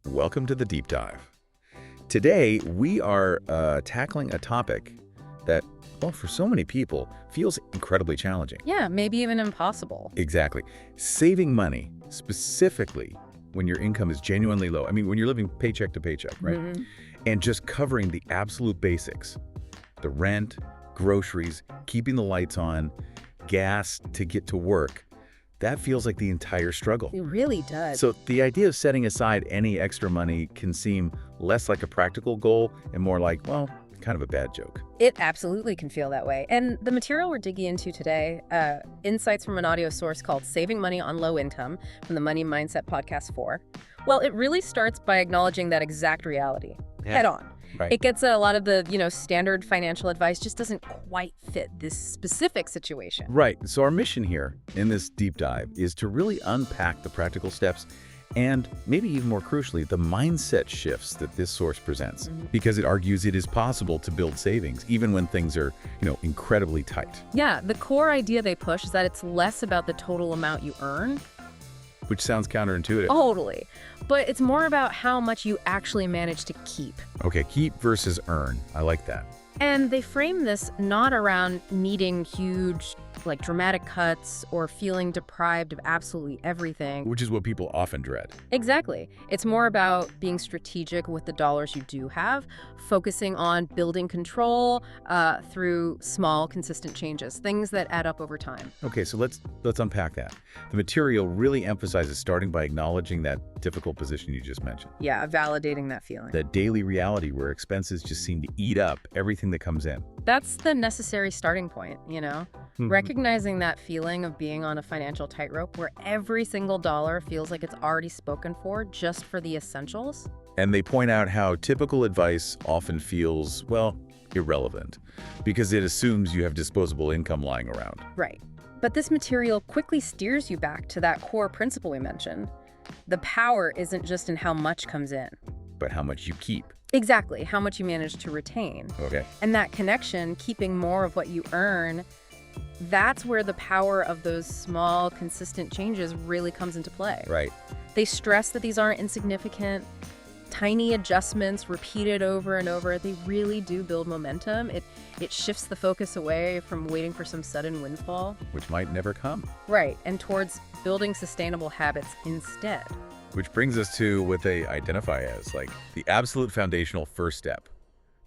Welcome to the Deep Dive. Today, we are tackling a topic that, well, for so many people, feels incredibly challenging. Yeah, maybe even impossible. Exactly. Saving money, specifically when your income is genuinely low. I mean, when you're living paycheck to paycheck, right? And just covering the absolute basics. The rent, groceries, keeping the lights on, gas to get to work. That feels like the entire struggle. It really does. So the idea of setting aside any extra money can seem less like a practical goal and more like, well, kind of a bad joke. It absolutely can feel that way. And the material we're digging into today, insights from an audio source called Saving Money on Low Income from the Money Mindset Podcast 4. Well, it really starts by acknowledging that exact reality head on. Right. It gets a lot of the, standard financial advice just doesn't quite fit this specific situation. Right. So our mission here in this deep dive is to really unpack the practical steps and maybe even more crucially, the mindset shifts that this source presents, because it argues it is possible to build savings even when things are, incredibly tight. Yeah, the core idea they push is that it's less about the total amount you earn. Which sounds counterintuitive. Totally. But it's more about how much you actually manage to keep. Okay, keep versus earn. I like that. And they frame this not around needing huge, dramatic cuts or feeling deprived of absolutely everything. Which is what people often dread. Exactly. It's more about being strategic with the dollars you do have, focusing on building control through small, consistent changes, things that add up over time. Okay, so let's unpack that. The material really emphasizes starting by acknowledging that difficult position you just mentioned. Yeah, validating that feeling. That daily reality where expenses just seem to eat up everything that comes in. That's the necessary starting point, Recognizing that feeling of being on a financial tightrope where every single dollar feels like it's already spoken for just for the essentials. And they point out how typical advice often feels, well, irrelevant because it assumes you have disposable income lying around. Right. But this material quickly steers you back to that core principle we mentioned. The power isn't just in how much comes in, but how much you keep. Exactly, how much you manage to retain. Okay. And that connection, keeping more of what you earn, that's where the power of those small, consistent changes really comes into play. Right. They stress that these aren't insignificant. Tiny adjustments repeated over and over, they really do build momentum. It shifts the focus away from waiting for some sudden windfall. Which might never come. Right, and towards building sustainable habits instead. Which brings us to what they identify as the absolute foundational first step,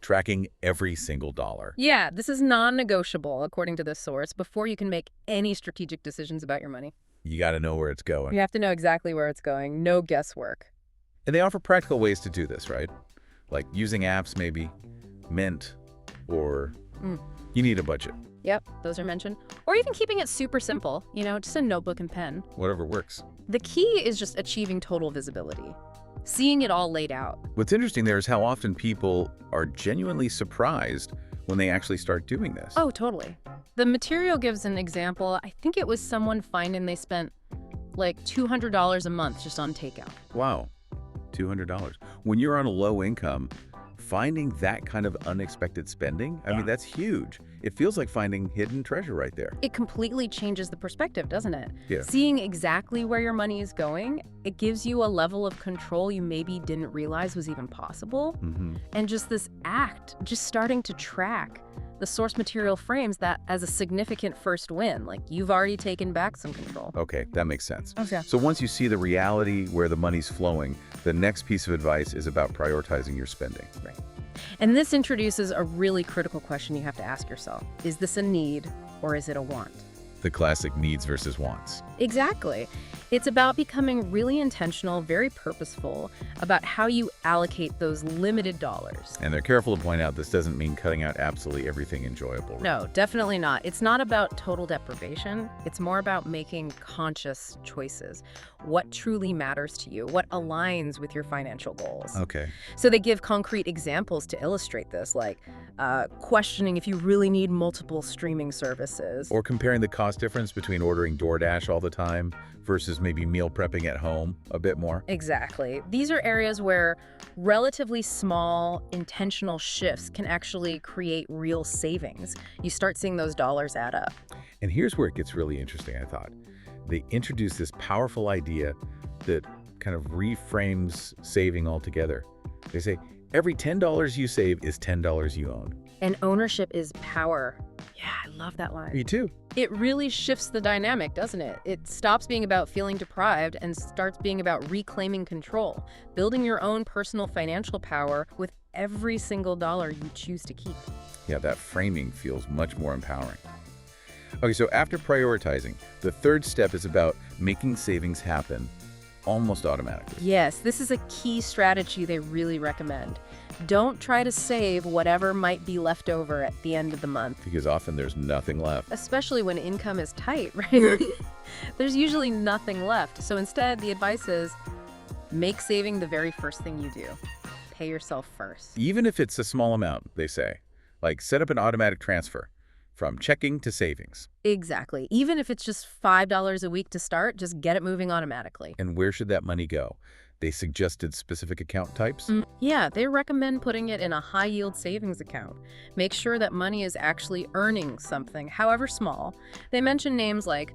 tracking every single dollar. Yeah, this is non-negotiable, according to this source, before you can make any strategic decisions about your money. You got to know where it's going. You have to know exactly where it's going, no guesswork. And they offer practical ways to do this, right? Like using apps maybe, Mint, or you need a budget. Yep, those are mentioned. Or even keeping it super simple, just a notebook and pen. Whatever works. The key is just achieving total visibility, seeing it all laid out. What's interesting there is how often people are genuinely surprised when they actually start doing this. Oh, totally. The material gives an example. I think it was someone finding they spent $200 a month just on takeout. Wow, $200. When you're on a low income, finding that kind of unexpected spending, I mean, that's huge. It feels like finding hidden treasure right there. It completely changes the perspective, doesn't it? Yeah. Seeing exactly where your money is going, it gives you a level of control you maybe didn't realize was even possible. And just this act, just starting to track, the source material frames that as a significant first win, you've already taken back some control. Okay, that makes sense. Okay. So once you see the reality where the money's flowing, the next piece of advice is about prioritizing your spending. Right. And this introduces a really critical question you have to ask yourself. Is this a need or is it a want? The classic needs versus wants. Exactly. It's about becoming really intentional, very purposeful about how you allocate those limited dollars. And they're careful to point out this doesn't mean cutting out absolutely everything enjoyable. No, definitely not. It's not about total deprivation. It's more about making conscious choices. What truly matters to you? What aligns with your financial goals? Okay. So they give concrete examples to illustrate this, like questioning if you really need multiple streaming services. Or comparing the cost difference between ordering DoorDash all the time versus maybe meal prepping at home a bit more. Exactly. These are areas where relatively small, intentional shifts can actually create real savings. You start seeing those dollars add up. And here's where it gets really interesting, I thought. They introduce this powerful idea that kind of reframes saving altogether. They say, every $10 you save is $10 you own. And ownership is power. Yeah, I love that line. Me too. It really shifts the dynamic, doesn't it? It stops being about feeling deprived and starts being about reclaiming control, building your own personal financial power with every single dollar you choose to keep. Yeah, that framing feels much more empowering. Okay, so after prioritizing, the third step is about making savings happen almost automatically. Yes, this is a key strategy they really recommend. Don't try to save whatever might be left over at the end of the month. Because often there's nothing left. Especially when income is tight, right? There's usually nothing left. So instead, the advice is make saving the very first thing you do. Pay yourself first. Even if it's a small amount, they say. Like set up an automatic transfer from checking to savings. Exactly. Even if it's just $5 a week to start, just get it moving automatically. And where should that money go? They suggested specific account types? Yeah, they recommend putting it in a high-yield savings account. Make sure that money is actually earning something, however small. They mention names like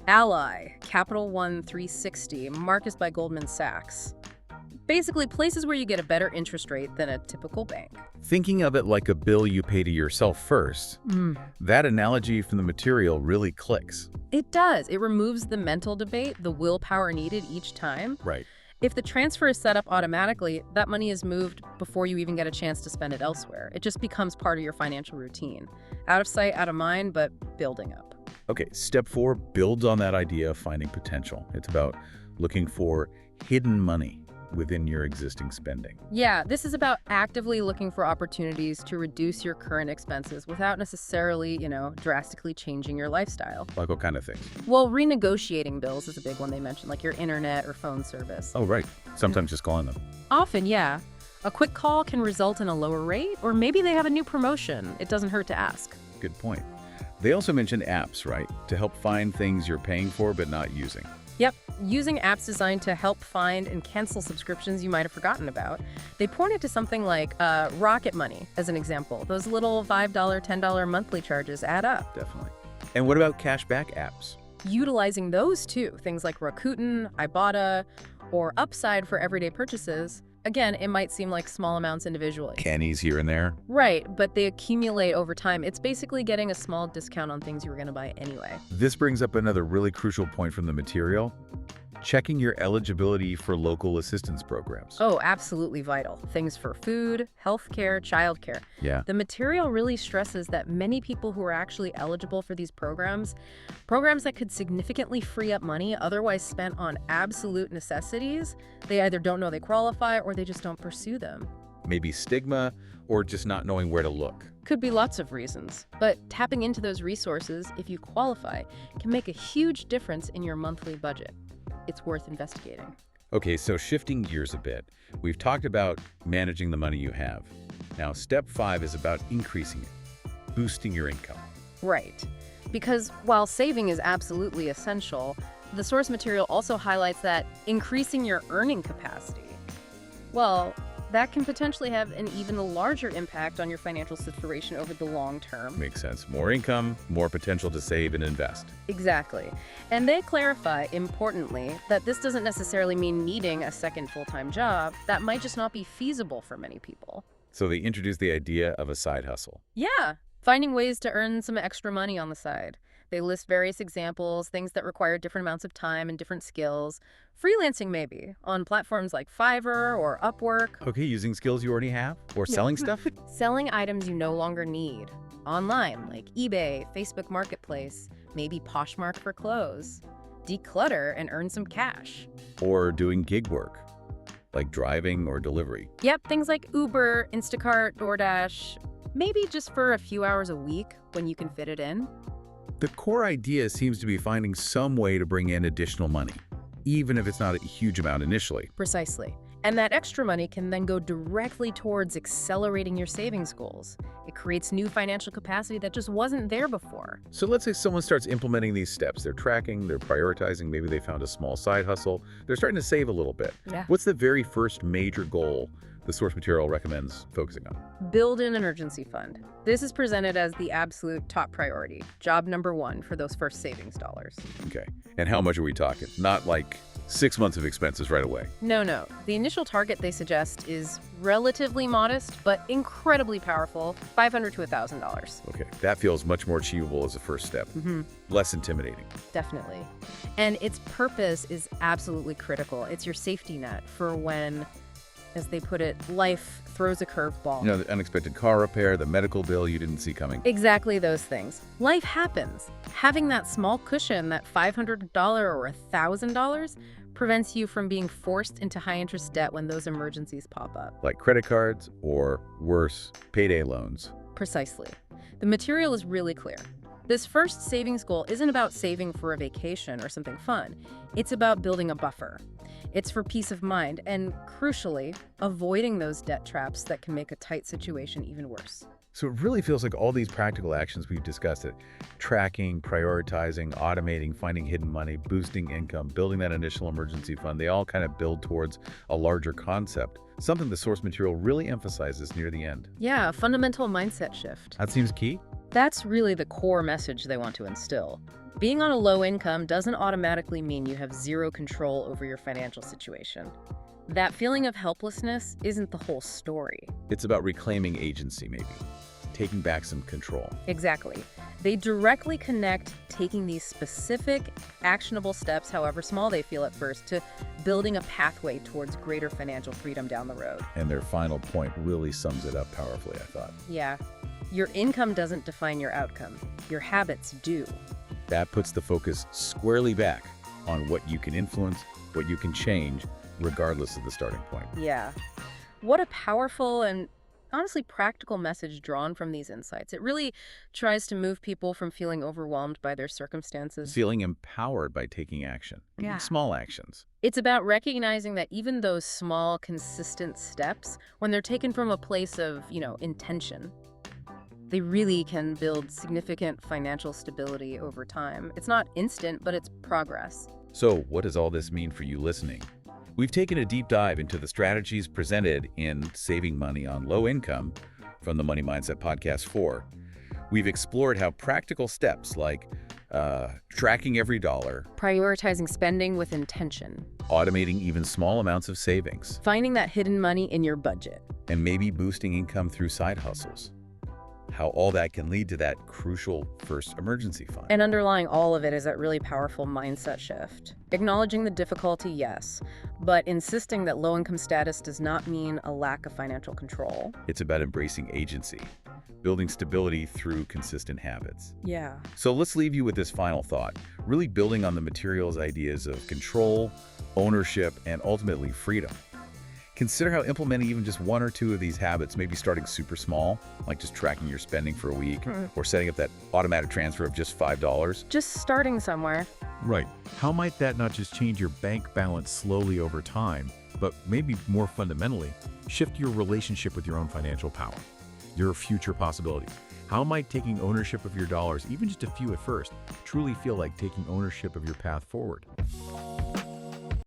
Ally, Capital One 360, Marcus by Goldman Sachs. Basically, places where you get a better interest rate than a typical bank. Thinking of it like a bill you pay to yourself first, that analogy from the material really clicks. It does. It removes the mental debate, the willpower needed each time. Right. If the transfer is set up automatically, that money is moved before you even get a chance to spend it elsewhere. It just becomes part of your financial routine. Out of sight, out of mind, but building up. Okay, step 4 builds on that idea of finding potential. It's about looking for hidden money within your existing spending. Yeah, this is about actively looking for opportunities to reduce your current expenses without necessarily, drastically changing your lifestyle. Like what kind of things? Well, renegotiating bills is a big one they mentioned, like your internet or phone service. Oh, right. Sometimes just calling them. Often, yeah. A quick call can result in a lower rate, or maybe they have a new promotion. It doesn't hurt to ask. Good point. They also mentioned apps, right? To help find things you're paying for but not using. Yep, using apps designed to help find and cancel subscriptions you might have forgotten about. They pointed to something like Rocket Money as an example. Those little $5, $10 monthly charges add up. Definitely. And what about cashback apps? Utilizing those too, things like Rakuten, Ibotta, or Upside for everyday purchases. Again, it might seem like small amounts individually. Pennies here and there. Right, but they accumulate over time. It's basically getting a small discount on things you were going to buy anyway. This brings up another really crucial point from the material. Checking your eligibility for local assistance programs. Oh, absolutely vital. Things for food, healthcare, childcare. Yeah. The material really stresses that many people who are actually eligible for these programs that could significantly free up money otherwise spent on absolute necessities, they either don't know they qualify or they just don't pursue them. Maybe stigma or just not knowing where to look. Could be lots of reasons, but tapping into those resources, if you qualify, can make a huge difference in your monthly budget. It's worth investigating. Okay, so shifting gears a bit, we've talked about managing the money you have. Now, step 5 is about increasing it, boosting your income. Right. Because while saving is absolutely essential, the source material also highlights that increasing your earning capacity, well, that can potentially have an even larger impact on your financial situation over the long term. Makes sense. More income, more potential to save and invest. Exactly. And they clarify, importantly, that this doesn't necessarily mean needing a second full-time job. That might just not be feasible for many people. So they introduce the idea of a side hustle. Yeah, finding ways to earn some extra money on the side. They list various examples, things that require different amounts of time and different skills. Freelancing, maybe, on platforms like Fiverr or Upwork. Okay, using skills you already have? Or selling stuff? Selling items you no longer need. Online, like eBay, Facebook Marketplace, maybe Poshmark for clothes. Declutter and earn some cash. Or doing gig work, like driving or delivery. Yep, things like Uber, Instacart, DoorDash. Maybe just for a few hours a week when you can fit it in. The core idea seems to be finding some way to bring in additional money, even if it's not a huge amount initially. Precisely. And that extra money can then go directly towards accelerating your savings goals. It creates new financial capacity that just wasn't there before. So let's say someone starts implementing these steps. They're tracking, they're prioritizing, maybe they found a small side hustle. They're starting to save a little bit. Yeah. What's the very first major goal the source material recommends focusing on? Build an emergency fund. This is presented as the absolute top priority, job number 1 for those first savings dollars. Okay. And how much are we talking? Not like 6 months of expenses right away. No. The initial target they suggest is relatively modest, but incredibly powerful, $500 to $1,000. Okay, that feels much more achievable as a first step. Less intimidating. Definitely. And its purpose is absolutely critical. It's your safety net for when, as they put it, life throws a curveball. You know, the unexpected car repair, the medical bill you didn't see coming. Exactly those things. Life happens. Having that small cushion, that $500 or $1,000, prevents you from being forced into high-interest debt when those emergencies pop up. Like credit cards or, worse, payday loans. Precisely. The material is really clear. This first savings goal isn't about saving for a vacation or something fun. It's about building a buffer. It's for peace of mind and, crucially, avoiding those debt traps that can make a tight situation even worse. So it really feels like all these practical actions we've discussed, tracking, prioritizing, automating, finding hidden money, boosting income, building that initial emergency fund, they all kind of build towards a larger concept, something the source material really emphasizes near the end. Yeah, a fundamental mindset shift. That seems key. That's really the core message they want to instill. Being on a low income doesn't automatically mean you have zero control over your financial situation. That feeling of helplessness isn't the whole story. It's about reclaiming agency, maybe. Taking back some control. Exactly. They directly connect taking these specific, actionable steps, however small they feel at first, to building a pathway towards greater financial freedom down the road. And their final point really sums it up powerfully, I thought. Yeah. Your income doesn't define your outcome. Your habits do. That puts the focus squarely back on what you can influence, what you can change, regardless of the starting point. Yeah. What a powerful and honestly practical message drawn from these insights. It really tries to move people from feeling overwhelmed by their circumstances. Feeling empowered by taking action. Yeah. Small actions. It's about recognizing that even those small, consistent steps, when they're taken from a place of, intention, they really can build significant financial stability over time. It's not instant, but it's progress. So what does all this mean for you listening? We've taken a deep dive into the strategies presented in Saving Money on Low Income from the Money Mindset Podcast 4. We've explored how practical steps like tracking every dollar, prioritizing spending with intention, automating even small amounts of savings, finding that hidden money in your budget, and maybe boosting income through side hustles. How all that can lead to that crucial first emergency fund. And underlying all of it is that really powerful mindset shift. Acknowledging the difficulty, yes, but insisting that low-income status does not mean a lack of financial control. It's about embracing agency, building stability through consistent habits. Yeah. So let's leave you with this final thought, really building on the material's ideas of control, ownership, and ultimately freedom. Consider how implementing even just one or two of these habits, maybe starting super small, like just tracking your spending for a week, or setting up that automatic transfer of just $5. Just starting somewhere. Right. How might that not just change your bank balance slowly over time, but maybe more fundamentally, shift your relationship with your own financial power, your future possibilities? How might taking ownership of your dollars, even just a few at first, truly feel like taking ownership of your path forward?